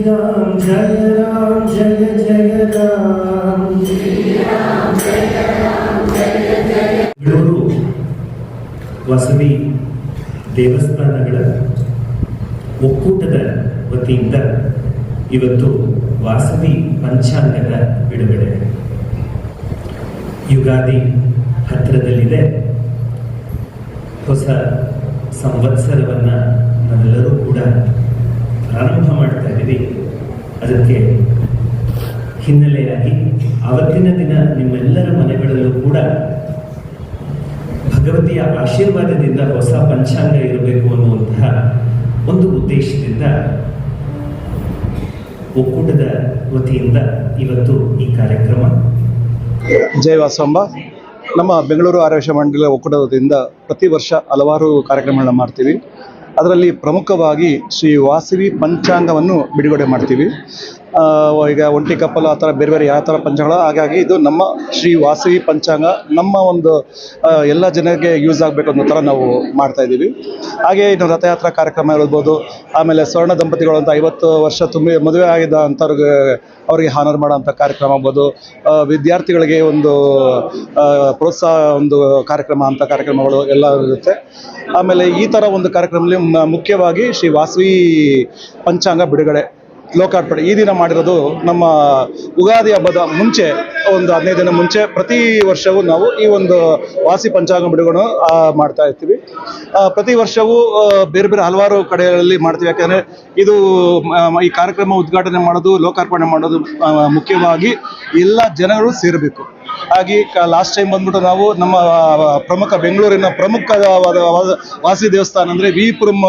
श्रीराम जय राम जय जय राम बेंगळूರು ವಾಸವಿ ದೇವಸ್ಥಾನಗಳ ಒಕ್ಕೂಟದ ವತಿಯಿಂದ ಇವತ್ತು ವಾಸವಿ ಪಂಚಾಂಗದ ಬಿಡುಗಡೆ. ಯುಗಾದಿ ಹತ್ತಿರದಲ್ಲಿದೆ. ಹೊಸ ಸಂವತ್ಸರವನ್ನು ನಾವೆಲ್ಲರೂ ಕೂಡ ಪ್ರಾರಂಭ ಮಾಡ್ತಾ ಇದ್ದೀವಿ. ಅದಕ್ಕೆ ಹಿನ್ನೆಲೆಯಾಗಿ ಆವತ್ತಿನ ದಿನ ನಿಮ್ಮೆಲ್ಲರ ಮನೆಗಳಲ್ಲೂ ಕೂಡ ಭಗವತಿಯ ಆಶೀರ್ವಾದದಿಂದ ಹೊಸ ಪಂಚಾಂಗ ಇರಬೇಕು ಅನ್ನುವಂತಹ ಒಂದು ಉದ್ದೇಶದಿಂದ ಒಕ್ಕೂಟದ ವತಿಯಿಂದ ಇವತ್ತು ಈ ಕಾರ್ಯಕ್ರಮ. ಜೈ ವಾಸಂಬ. ನಮ್ಮ ಬೆಂಗಳೂರು ಆರ್ಯವೈಶ್ಯ ಮಂಡಳಿಯ ಒಕ್ಕೂಟದ ವತಿಯಿಂದ ಪ್ರತಿ ವರ್ಷ ಹಲವಾರು ಕಾರ್ಯಕ್ರಮಗಳನ್ನ ಮಾಡ್ತೀವಿ. ಅದರಲ್ಲಿ ಪ್ರಮುಖವಾಗಿ ಶ್ರೀ ವಾಸವಿ ಪಂಚಾಂಗವನ್ನು ಬಿಡುಗಡೆ ಮಾಡ್ತೀವಿ. ಈಗ ಒಂಟಿ ಕಪ್ಪಲು ಆ ಥರ ಬೇರೆ ಬೇರೆ ಯಾವ ಥರ ಪಂಚಾಂಗಗಳು, ಹಾಗಾಗಿ ಇದು ನಮ್ಮ ಶ್ರೀ ವಾಸವಿ ಪಂಚಾಂಗ ನಮ್ಮ ಒಂದು ಎಲ್ಲ ಜನರಿಗೆ ಯೂಸ್ ಆಗಬೇಕು ಅನ್ನೋ ಥರ ನಾವು ಮಾಡ್ತಾ ಇದ್ದೀವಿ. ಹಾಗೆ ಇನ್ನು ರಥಯಾತ್ರಾ ಕಾರ್ಯಕ್ರಮ ಇರ್ಬೋದು, ಆಮೇಲೆ ಸ್ವರ್ಣ ದಂಪತಿಗಳು ಅಂತ 50 ವರ್ಷ ತುಂಬಿ ಮದುವೆ ಆಗಿದ್ದ ಅಂಥವ್ರಿಗೆ ಅವರಿಗೆ ಹಾನರ್ ಮಾಡೋಂಥ ಕಾರ್ಯಕ್ರಮ ಆಗ್ಬೋದು, ವಿದ್ಯಾರ್ಥಿಗಳಿಗೆ ಒಂದು ಪ್ರೋತ್ಸಾಹ ಒಂದು ಕಾರ್ಯಕ್ರಮ ಅಂತ ಕಾರ್ಯಕ್ರಮಗಳು ಎಲ್ಲ ಇರುತ್ತೆ. ಆಮೇಲೆ ಈ ಥರ ಒಂದು ಕಾರ್ಯಕ್ರಮದಲ್ಲಿ ಮುಖ್ಯವಾಗಿ ಶ್ರೀ ವಾಸವಿ ಪಂಚಾಂಗ ಬಿಡುಗಡೆ ಲೋಕಾರ್ಪಣೆ ಈ ದಿನ ಮಾಡಿರೋದು ನಮ್ಮ ಯುಗಾದಿ ಹಬ್ಬದ ಮುಂಚೆ ಒಂದು 15 ದಿನ ಮುಂಚೆ ಪ್ರತಿ ವರ್ಷವೂ ನಾವು ಈ ಒಂದು ವಾಸಿ ಪಂಚಾಂಗ ಬಿಡುಗಡೆ ಮಾಡ್ತಾ ಇರ್ತೀವಿ. ಪ್ರತಿ ವರ್ಷವೂ ಬೇರೆ ಬೇರೆ ಹಲವಾರು ಕಡೆಗಳಲ್ಲಿ ಮಾಡ್ತೀವಿ. ಯಾಕೆಂದರೆ ಇದು ಈ ಕಾರ್ಯಕ್ರಮ ಉದ್ಘಾಟನೆ ಮಾಡೋದು, ಲೋಕಾರ್ಪಣೆ ಮಾಡೋದು ಮುಖ್ಯವಾಗಿ ಎಲ್ಲ ಜನಗಳು ಸೇರಬೇಕು. ಹಾಗೆ ಲಾಸ್ಟ್ ಟೈಮ್ ಬಂದ್ಬಿಟ್ಟು ನಾವು ನಮ್ಮ ಪ್ರಮುಖ ಬೆಂಗಳೂರಿನ ಪ್ರಮುಖವಾದ ವಾಸವಿ ದೇವಸ್ಥಾನ ಅಂದರೆ ವಿಪುರಂ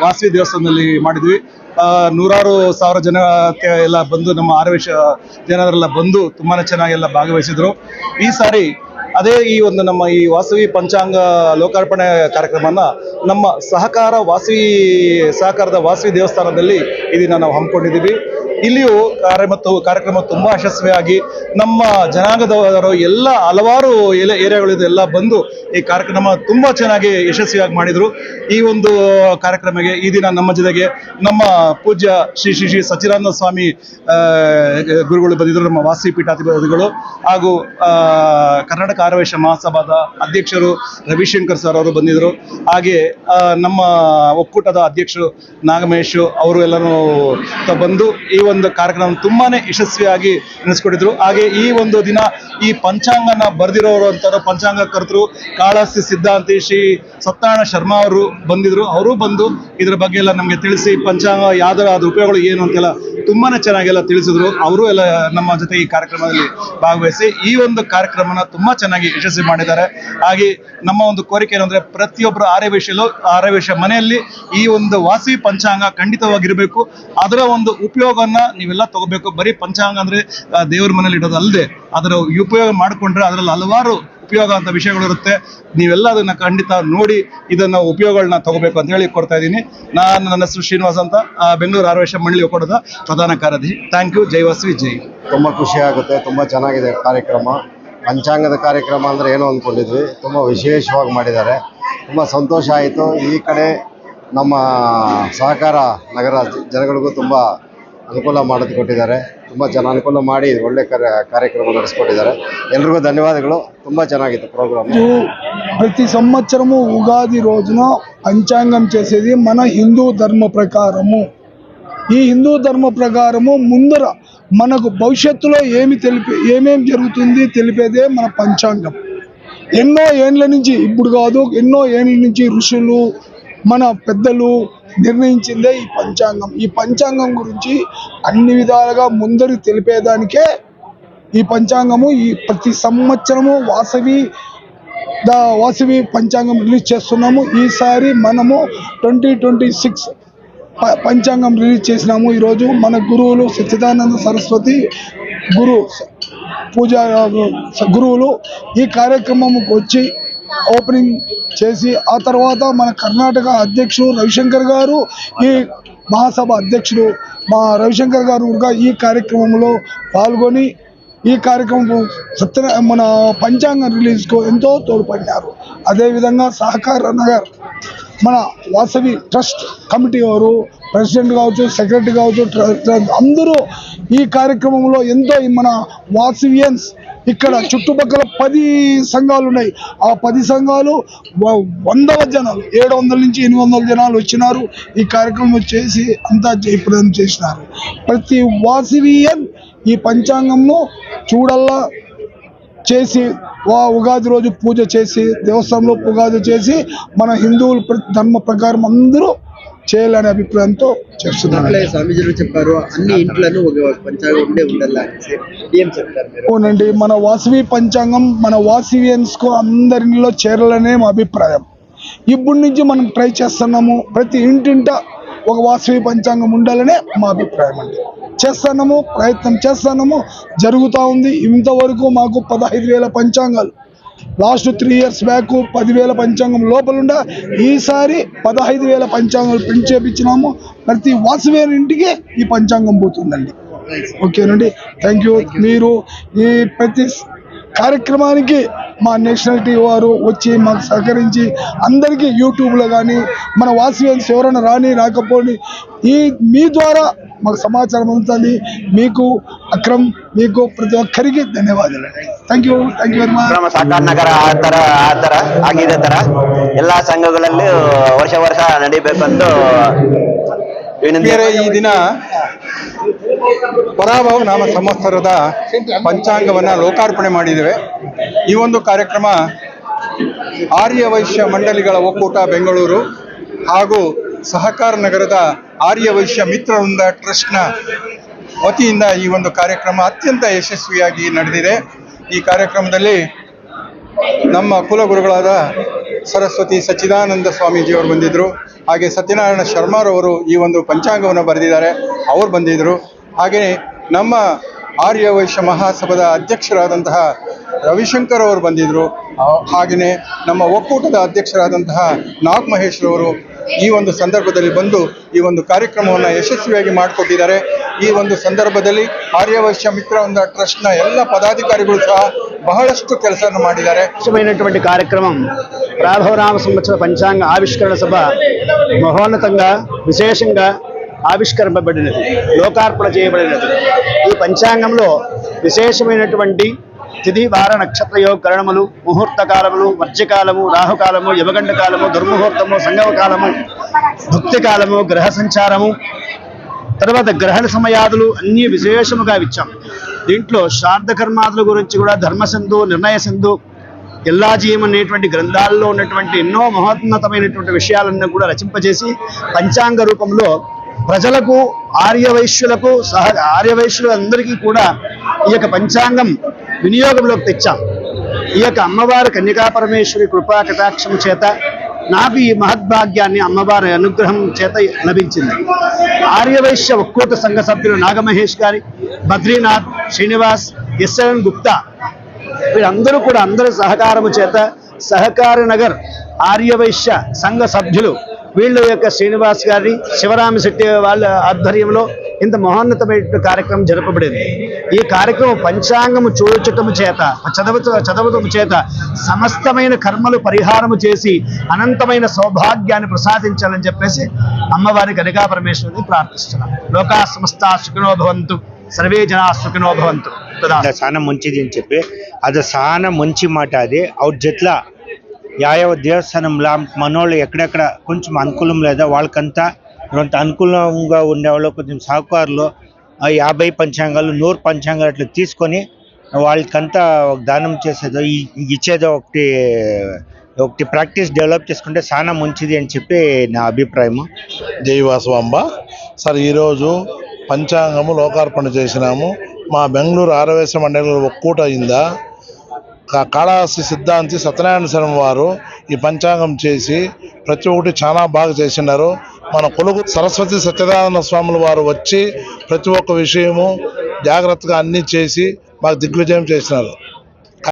ವಾಸವಿ ದೇವಸ್ಥಾನದಲ್ಲಿ ಮಾಡಿದ್ವಿ. ನೂರಾರು ಸಾವಿರ ಜನಕ್ಕೆ ಎಲ್ಲ ಬಂದು ನಮ್ಮ ಆರ್ಯವೈಶ್ಯ ಜನರೆಲ್ಲ ಬಂದು ತುಂಬಾ ಚೆನ್ನಾಗಿ ಎಲ್ಲ ಭಾಗವಹಿಸಿದ್ರು. ಈ ಸಾರಿ ಅದೇ ಈ ಒಂದು ನಮ್ಮ ಈ ವಾಸವಿ ಪಂಚಾಂಗ ಲೋಕಾರ್ಪಣೆ ಕಾರ್ಯಕ್ರಮನ ನಮ್ಮ ಸಹಕಾರದ ವಾಸವಿ ದೇವಸ್ಥಾನದಲ್ಲಿ ಇದನ್ನ ನಾವು ಹಮ್ಮಿಕೊಂಡಿದ್ದೀವಿ. ಇಲ್ಲಿಯೂ ಕಾರ್ಯಕ್ರಮ ತುಂಬ ಯಶಸ್ವಿಯಾಗಿ ನಮ್ಮ ಜನಾಂಗದವರು ಎಲ್ಲ ಹಲವಾರು ಏರಿಯಾಗಳಿದೆ ಎಲ್ಲ ಬಂದು ಈ ಕಾರ್ಯಕ್ರಮ ತುಂಬ ಚೆನ್ನಾಗಿ ಯಶಸ್ವಿಯಾಗಿ ಮಾಡಿದರು. ಈ ಒಂದು ಕಾರ್ಯಕ್ರಮಕ್ಕೆ ಈ ದಿನ ನಮ್ಮ ಜೊತೆಗೆ ನಮ್ಮ ಪೂಜ್ಯ ಶ್ರೀ ಶ್ರೀ ಶ್ರೀ ಸಚ್ಚಿದಾನಂದ ಸ್ವಾಮಿ ಗುರುಗಳು ಬಂದಿದ್ದರು, ನಮ್ಮ ವಾಸವಿ ಪೀಠಾಧಿಪತಿಗಳು, ಹಾಗೂ ಕರ್ನಾಟಕ ಆರ್ಯವೈಶ್ಯ ಮಹಾಸಭಾದ ಅಧ್ಯಕ್ಷರು ರವಿಶಂಕರ್ ಸರ್ ಅವರು ಬಂದಿದ್ದರು. ಹಾಗೆ ನಮ್ಮ ಒಕ್ಕೂಟದ ಅಧ್ಯಕ್ಷರು ನಾಗಮಹೇಶ್ ಅವರು ಎಲ್ಲರೂ ಬಂದು ಈ ಒಂದು ಕಾರ್ಯಕ್ರಮ ತುಂಬಾನೇ ಯಶಸ್ವಿಯಾಗಿ ನಡೆಸ್ಕೊಟ್ಟಿದ್ರು. ಹಾಗೆ ಈ ಒಂದು ದಿನ ಈ ಪಂಚಾಂಗನ ಬರೆದಿರೋರು ಅಂತಾರೋ ಪಂಚಾಂಗ ಕರ್ತರು ಕಾಳಹಸ್ತಿ ಸಿದ್ಧಾಂತಿ ಶ್ರೀ ಸತ್ಯನಾರಾಯಣ ಶರ್ಮಾ ಅವರು ಬಂದಿದ್ರು. ಅವರು ಬಂದು ಇದ್ರ ಬಗ್ಗೆ ಎಲ್ಲ ನಮಗೆ ತಿಳಿಸಿ ಪಂಚಾಂಗ ಯಾವ್ದಾರ ಅದ್ರ ಉಪಯೋಗಗಳು ಏನು ಅಂತೆಲ್ಲ ತುಂಬಾನೇ ಚೆನ್ನಾಗೆಲ್ಲ ತಿಳಿಸಿದ್ರು. ಅವರು ಎಲ್ಲ ನಮ್ಮ ಜೊತೆ ಈ ಕಾರ್ಯಕ್ರಮದಲ್ಲಿ ಭಾಗವಹಿಸಿ ಈ ಒಂದು ಕಾರ್ಯಕ್ರಮನ ತುಂಬಾ ಚೆನ್ನಾಗಿ ಯಶಸ್ವಿ ಮಾಡಿದ್ದಾರೆ. ಹಾಗೆ ನಮ್ಮ ಒಂದು ಕೋರಿಕೆ ಏನಂದ್ರೆ ಪ್ರತಿಯೊಬ್ಬರು ಆರ್ಯವೈಶ್ಯ ಮನೆಯಲ್ಲಿ ಈ ಒಂದು ವಾಸವಿ ಪಂಚಾಂಗ ಖಂಡಿತವಾಗಿರಬೇಕು. ಅದರ ಒಂದು ಉಪಯೋಗವನ್ನ ನೀವೆಲ್ಲ ತಗೋಬೇಕು. ಬರೀ ಪಂಚಾಂಗ ಅಂದ್ರೆ ದೇವ್ರ ಮನೇಲಿ ಇಡೋದು ಅಲ್ಲದೆ ಅದರ ಉಪಯೋಗ ಮಾಡಿಕೊಂಡ್ರೆ ಅದರಲ್ಲಿ ಹಲವಾರು ಉಪಯೋಗ ಅಂತ ವಿಷಯಗಳಿರುತ್ತೆ. ನೀವೆಲ್ಲ ಅದನ್ನ ಖಂಡಿತ ನೋಡಿ ಇದನ್ನ ಉಪಯೋಗಗಳನ್ನ ತಗೋಬೇಕು ಅಂತ ಹೇಳಿ ಕೊಡ್ತಾ ಇದ್ದೀನಿ. ನನ್ನ ಹೆಸರು ಶ್ರೀನಿವಾಸ್ ಅಂತ, ಬೆಂಗಳೂರು ಆರ್ಯವೈಶ್ಯ ಮಂಡಳಿ ಒಕ್ಕೂಟದ ಪ್ರಧಾನ ಕಾರ್ಯದರ್ಶಿ. Thank you. ಜೈ ವಾಸವಿ ಜೈ. ತುಂಬ ಖುಷಿ ಆಗುತ್ತೆ. ತುಂಬ ಚೆನ್ನಾಗಿದೆ ಕಾರ್ಯಕ್ರಮ. ಪಂಚಾಂಗದ ಕಾರ್ಯಕ್ರಮ ಅಂದರೆ ಏನೋ ಅಂದ್ಕೊಂಡಿದ್ವಿ, ತುಂಬ ವಿಶೇಷವಾಗಿ ಮಾಡಿದ್ದಾರೆ. ತುಂಬ ಸಂತೋಷ ಆಯಿತು. ಈ ಕಡೆ ನಮ್ಮ ಸಹಕಾರ ನಗರ ಜನಗಳಿಗೂ ತುಂಬ ಅನುಕೂಲ ಮಾಡಿಕೊಟ್ಟಿದ್ದಾರೆ. ತುಂಬ ಅನುಕೂಲ ಮಾಡಿ ಒಳ್ಳೆ ಕಾರ್ಯಕ್ರಮ ನಡೆಸ್ಕೊಟ್ಟಿದ್ದಾರೆ. ಎಲ್ರಿಗೂ ధన్యవాదాలు. ತುಂಬ ಚೆನ್ನಾಗಿತ್ತು ప్రోగ్రామ్. ప్రతి సంవత్సరము ఉగాది రోజున పంచాంగం చేసేది మన హిందూ ధర్మ ప్రకారము. ఈ హిందూ ధర్మ ప్రకారము ముందర మనకు భవిష్యత్తులో ఏమేమి జరుగుతుంది తెలిపేదే మన పంచాంగం. ఎన్నో ఏండ్ల నుంచి, ఇప్పుడు కాదు ఎన్నో ఏండ్ల నుంచి ఋషులు మన పెద్దలు నిర్ణయించిందే ఈ పంచాంగం. ఈ పంచాంగం గురించి అన్ని విధాలుగా ముందరి తెలిపేదానికే ఈ పంచాంగము. ఈ ప్రతి సంవత్సరము వాసవి పంచాంగం రిలీజ్ చేస్తున్నాము. ఈసారి మనము 2026 పంచాంగం రిలీజ్ చేసినాము. ఈరోజు మన గురువులు సచ్చిదానంద సరస్వతి పూజా గురువులు ఈ కార్యక్రమంకి వచ్చి ఓపెనింగ్ చేసి, ఆ తర్వాత మన కర్ణాటక అధ్యక్షుడు రవిశంకర్ గారు, ఈ మహాసభ అధ్యక్షుడు మా రవిశంకర్ గారు కూడా ఈ కార్యక్రమంలో పాల్గొని ఈ కార్యక్రమం మన పంచాంగ రిలీజ్కు ఎంతో తోడ్పడినారు. అదేవిధంగా సహకార నగర్ మన వాసవి ట్రస్ట్ కమిటీ వారు, ప్రెసిడెంట్ కావచ్చు, సెక్రటరీ కావచ్చు, అందరూ ఈ కార్యక్రమంలో ఎంతో మన వాసవియన్స్ ఇక్కడ చుట్టుపక్కల 10 సంఘాలు ఉన్నాయి. ఆ 10 సంఘాలు 100 జనాలు, 700 నుంచి 800 జనాలు వచ్చినారు. ఈ కార్యక్రమం చేసి అంతా జయప్రదం చేసినారు. ప్రతి వాసవియన్ ఈ పంచాంగంను చూడల్లా చేసి ఉగాది రోజు పూజ చేసి దేవస్థానంలో ఉగాది చేసి మన హిందువుల ధర్మ ప్రకారం అందరూ చేయాలనే అభిప్రాయంతో చేస్తున్నారు. స్వామీజీలు చెప్పారు అన్ని ఇంట్లోనూ ఒక పంచాంగం ఉండాలి. ఏం చెప్తారు మీరు? అవునండి, మన వాసవి పంచాంగం మన వాసవియన్స్ కు అందరిలో చేరాలనే మా అభిప్రాయం. ఇప్పటి నుంచి మనం ట్రై చేస్తున్నాము. ప్రతి ఇంటింట ఒక వాసవి పంచాంగం ఉండాలనే మా అభిప్రాయం అండి. చేస్తున్నాము, ప్రయత్నం చేస్తున్నాము, జరుగుతూ ఉంది. ఇంతవరకు మాకు 15,000 పంచాంగాలు, లాస్ట్ 3 ఇయర్స్ బ్యాక్ 10,000 పంచాంగం లోపలుండా ఈసారి 15,000 పంచాంగాలు ప్రింట్ చేయించినాము. ప్రతి వాసవి ఇంటికి ఈ పంచాంగం పోతుందండి. ఓకేనండి, థ్యాంక్ యూ. మీరు ఈ ప్రతి కార్యక్రమానికి మా నేషనల్ టీవీ వారు వచ్చి మాకు సహకరించి అందరికీ యూట్యూబ్లో కానీ మన వాసవియన్స్ ఎవరైనా రాకపోని మీ ద్వారా మాకు ಸಮಾಚಾರ అందుతుంది. మీకు ಅಕ್ರಮ್, మీకు ಪ್ರತಿ ಒಕ್ಕರಿಗೆ ಧನ್ಯವಾದಗಳು. Thank you very much. ನಮ್ಮ ಸಾಕಾರ ನಗರ ಆ ಥರ ಆಗಿದೆ ಥರ ಎಲ್ಲ ಸಂಘಗಳಲ್ಲೂ ವರ್ಷ ನಡೀಬೇಕು ಅಂತ ಈ ದಿನ ಪರಾಭವ ನಾಮ ಸಂವತ್ಸರದ ಪಂಚಾಂಗವನ್ನು ಲೋಕಾರ್ಪಣೆ ಮಾಡಿದ್ದೇವೆ. ಈ ಒಂದು ಕಾರ್ಯಕ್ರಮ ಆರ್ಯ ವೈಶ್ಯ ಮಂಡಳಿಗಳ ಒಕ್ಕೂಟ ಬೆಂಗಳೂರು ಹಾಗೂ ಸಹಕಾರ ನಗರದ ಆರ್ಯ ವೈಶ್ಯ ಮಿತ್ರವೃಂದ ಟ್ರಸ್ಟ್ನ ವತಿಯಿಂದ ಈ ಒಂದು ಕಾರ್ಯಕ್ರಮ ಅತ್ಯಂತ ಯಶಸ್ವಿಯಾಗಿ ನಡೆದಿದೆ. ಈ ಕಾರ್ಯಕ್ರಮದಲ್ಲಿ ನಮ್ಮ ಕುಲಗುರುಗಳಾದ ಸರಸ್ವತಿ ಸಚ್ಚಿದಾನಂದ ಸ್ವಾಮೀಜಿಯವರು ಬಂದಿದ್ದರು. ಹಾಗೆ ಸತ್ಯನಾರಾಯಣ ಶರ್ಮಾರವರು ಈ ಒಂದು ಪಂಚಾಂಗವನ್ನು ಬರೆದಿದ್ದಾರೆ, ಅವರು ಬಂದಿದ್ದರು. ಹಾಗೆಯೇ ನಮ್ಮ ಆರ್ಯ ವೈಶ್ಯ ಮಹಾಸಭಾದ ಅಧ್ಯಕ್ಷರಾದಂತಹ ರವಿಶಂಕರ್ ಅವರು ಬಂದಿದ್ದರು. ಹಾಗೆಯೇ ನಮ್ಮ ಒಕ್ಕೂಟದ ಅಧ್ಯಕ್ಷರಾದಂತಹ ನಾಗ್ ಮಹೇಶ್ರವರು ಈ ಒಂದು ಸಂದರ್ಭದಲ್ಲಿ ಬಂದು ಈ ಒಂದು ಕಾರ್ಯಕ್ರಮವನ್ನು ಯಶಸ್ವಿಯಾಗಿ ಮಾಡಿಕೊಟ್ಟಿದ್ದಾರೆ. ಈ ಒಂದು ಸಂದರ್ಭದಲ್ಲಿ ಆರ್ಯವೈಶ್ಯ ಮಿತ್ರವೃಂದ ಟ್ರಸ್ಟ್ನ ಎಲ್ಲ పదాధికారులు ಸಹ బహళಷ್ಟು ಕೆಲಸವನ್ನು ಮಾಡಿದ್ದಾರೆ. ముఖ్యమైనటువంటి కార్యక్రమం ప్రాభవనామ సంవత్సర పంచాంగ ఆవిష్కరణ సభ మహోన్నతంగా విశేషంగా ఆవిష్కరింపబడినది, లోకార్పణ చేయబడినది. ఈ పంచాంగంలో విశేషమైనటువంటి తిథి వార నక్షత్ర యోగ కరణములు, ముహూర్త కాలములు, వర్జ్యకాలము, రాహుకాలము, యమగండ కాలము, దుర్ముహూర్తము, సంగమ కాలము, భక్తి కాలము, గ్రహ సంచారము, తర్వాత గ్రహణ సమయాదులు అన్నీ విశేషముగా ఇచ్చాం. దీంట్లో శ్రాద్ధ కర్మాదుల గురించి కూడా ధర్మసింధు, నిర్ణయ సింధు, ఎల్లాజీయం అనేటువంటి గ్రంథాల్లో ఉన్నటువంటి ఎన్నో మహోన్నతమైనటువంటి విషయాలన్నీ కూడా రచింపజేసి పంచాంగ రూపంలో ప్రజలకు, ఆర్యవైశ్యులకు ఆర్యవైశ్యులు అందరికీ కూడా ఈ యొక్క పంచాంగం వినియోగంలోకి తెచ్చాం. ఈ యొక్క అమ్మవారి కన్యకా పరమేశ్వరి కృపా కటాక్షం చేత నాకు ఈ మహద్భాగ్యాన్ని అమ్మవారి అనుగ్రహం చేత లభించింది. ఆర్యవైశ్య ఒక్కోట సంఘ సభ్యులు నాగమహేష్ గారి, బద్రీనాథ్, శ్రీనివాస్, ఎస్ఎన్ గుప్తా వీరందరూ కూడా అందరి సహకారము చేత సహకార నగర్ ఆర్యవైశ్య సంఘ సభ్యులు వీళ్ళ యొక్క శ్రీనివాస్ గారి, శివరామ శెట్టి వాళ్ళ ఆధ్వర్యంలో ఇంత మహోన్నతమైన కార్యక్రమం జరపబడింది. ఈ కార్యక్రమం పంచాంగము చూచటము చేత, చదవటము చేత సమస్తమైన కర్మలు పరిహారము చేసి అనంతమైన సౌభాగ్యాన్ని ప్రసాదించాలని చెప్పేసి అమ్మవారి కనికా పరమేశ్వరిని ప్రార్థిస్తున్నాం. లోకా సమస్త సుఖినో భవంతు, ಸರ್ವೇ ಜನ ಸುಖಿನೋ ಭವಂತು. ಸಾನ ಮುಂಚಿದೆ ಅಂತ చెప్పి ಅದು ಸಾನ ಮುಂಚಿ మాట అది ಅವ್ರ జట్ల యాయవ దేవస్థానంలో మనోళ్ళు ఎక్కడెక్కడ కొంచెం అనుకూలం లేదా వాళ్ళకంతా కొంత అనుకూలంగా ఉండేవాళ్ళు కొంచెం సహకారులు 50 పంచాంగాలు 100 పంచాంగాలు అట్లా తీసుకొని వాళ్ళకంతా దానం చేసేదో ఇచ్చేదో ఒకటి ప్రాక్టీస్ డెవలప్ చేసుకుంటే చాలా మంచిది అని చెప్పి నా అభిప్రాయము. జై వాసవాంబ సార్, ఈరోజు పంచాంగము లోకార్పణ చేసినాము. మా బెంగళూరు ఆర్యవైశ్య మండలి ఒక్కూట అయిందా కాళహస్తి సిద్ధాంతి సత్యనారాయణ శర్మ వారు ఈ పంచాంగం చేసి ప్రతి ఒక్కటి చాలా బాగా చేసినారు. మన కొలుగు సరస్వతి సత్యనారాయణ స్వాముల వారు వచ్చి ప్రతి ఒక్క విషయము జాగ్రత్తగా అన్నీ చేసి మాకు దిగ్విజయం చేసినారు.